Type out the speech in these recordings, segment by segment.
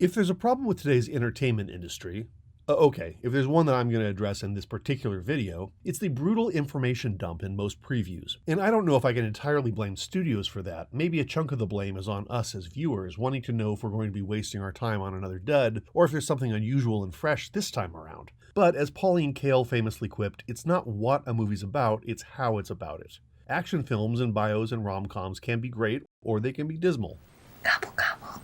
If there's a problem with today's entertainment industry, if there's one that I'm going to address in this particular video, it's the brutal information dump in most previews. And I don't know if I can entirely blame studios for that. Maybe a chunk of the blame is on us as viewers, wanting to know if we're going to be wasting our time on another dud, or if there's something unusual and fresh this time around. But as Pauline Kael famously quipped, it's not what a movie's about, it's how it's about it. Action films and bios and rom-coms can be great, or they can be dismal. Gobble, gobble.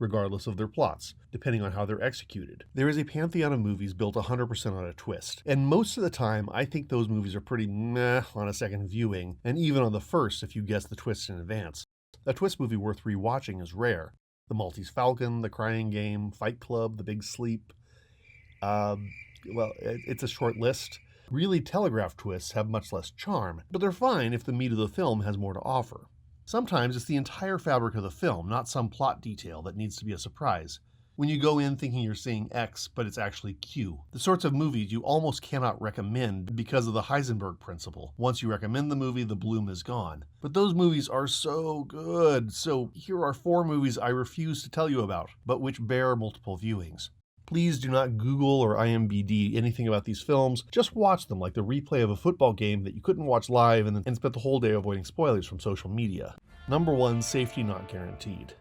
Regardless of their plots, depending on how they're executed. There is a pantheon of movies built 100% on a twist, and most of the time I think those movies are pretty meh on a second viewing, and even on the first if you guess the twist in advance. A twist movie worth rewatching is rare. The Maltese Falcon, The Crying Game, Fight Club, The Big Sleep. It's a short list. Really telegraphed twists have much less charm, but they're fine if the meat of the film has more to offer. Sometimes it's the entire fabric of the film, not some plot detail that needs to be a surprise. When you go in thinking you're seeing X, but it's actually Q. The sorts of movies you almost cannot recommend because of the Heisenberg principle. Once you recommend the movie, the bloom is gone. But those movies are so good. So here are 4 movies I refuse to tell you about, but which bear multiple viewings. Please do not Google or IMDb anything about these films. Just watch them like the replay of a football game that you couldn't watch live and spent the whole day avoiding spoilers from social media. Number 1, Safety Not Guaranteed.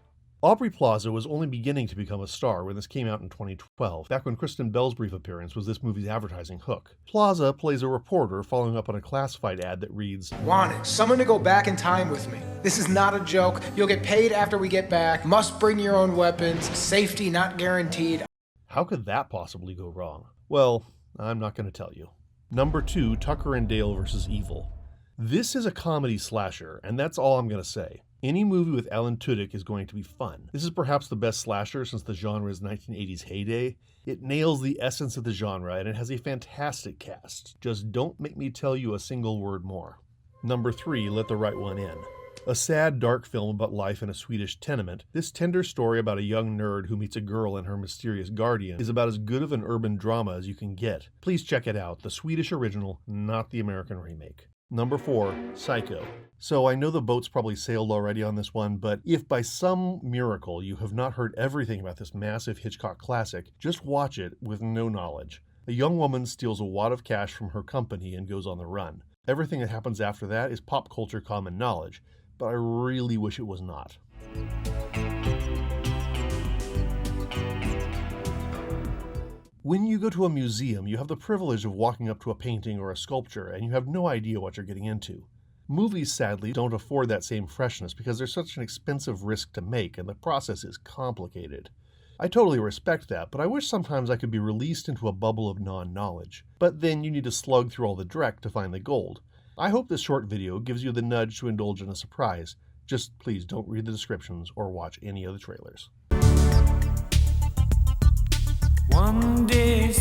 Aubrey Plaza was only beginning to become a star when this came out in 2012, back when Kristen Bell's brief appearance was this movie's advertising hook. Plaza plays a reporter following up on a classified ad that reads, "Wanted, someone to go back in time with me. This is not a joke. You'll get paid after we get back. Must bring your own weapons. Safety not guaranteed." How could that possibly go wrong? Well, I'm not going to tell you. Number 2, Tucker and Dale vs. Evil. This is a comedy slasher, and that's all I'm going to say. Any movie with Alan Tudyk is going to be fun. This is perhaps the best slasher since the genre's 1980s heyday. It nails the essence of the genre, and it has a fantastic cast. Just don't make me tell you a single word more. Number 3, Let the Right One In. A sad, dark film about life in a Swedish tenement, this tender story about a young nerd who meets a girl and her mysterious guardian is about as good of an urban drama as you can get. Please check it out, the Swedish original, not the American remake. Number 4, Psycho. So I know the boat's probably sailed already on this one, but if by some miracle you have not heard everything about this massive Hitchcock classic, just watch it with no knowledge. A young woman steals a wad of cash from her company and goes on the run. Everything that happens after that is pop culture common knowledge, but I really wish it was not. When you go to a museum, you have the privilege of walking up to a painting or a sculpture, and you have no idea what you're getting into. Movies, sadly, don't afford that same freshness because they're such an expensive risk to make, and the process is complicated. I totally respect that, but I wish sometimes I could be released into a bubble of non-knowledge. But then you need to slug through all the dreck to find the gold. I hope this short video gives you the nudge to indulge in a surprise. Just please don't read the descriptions or watch any of the trailers. One day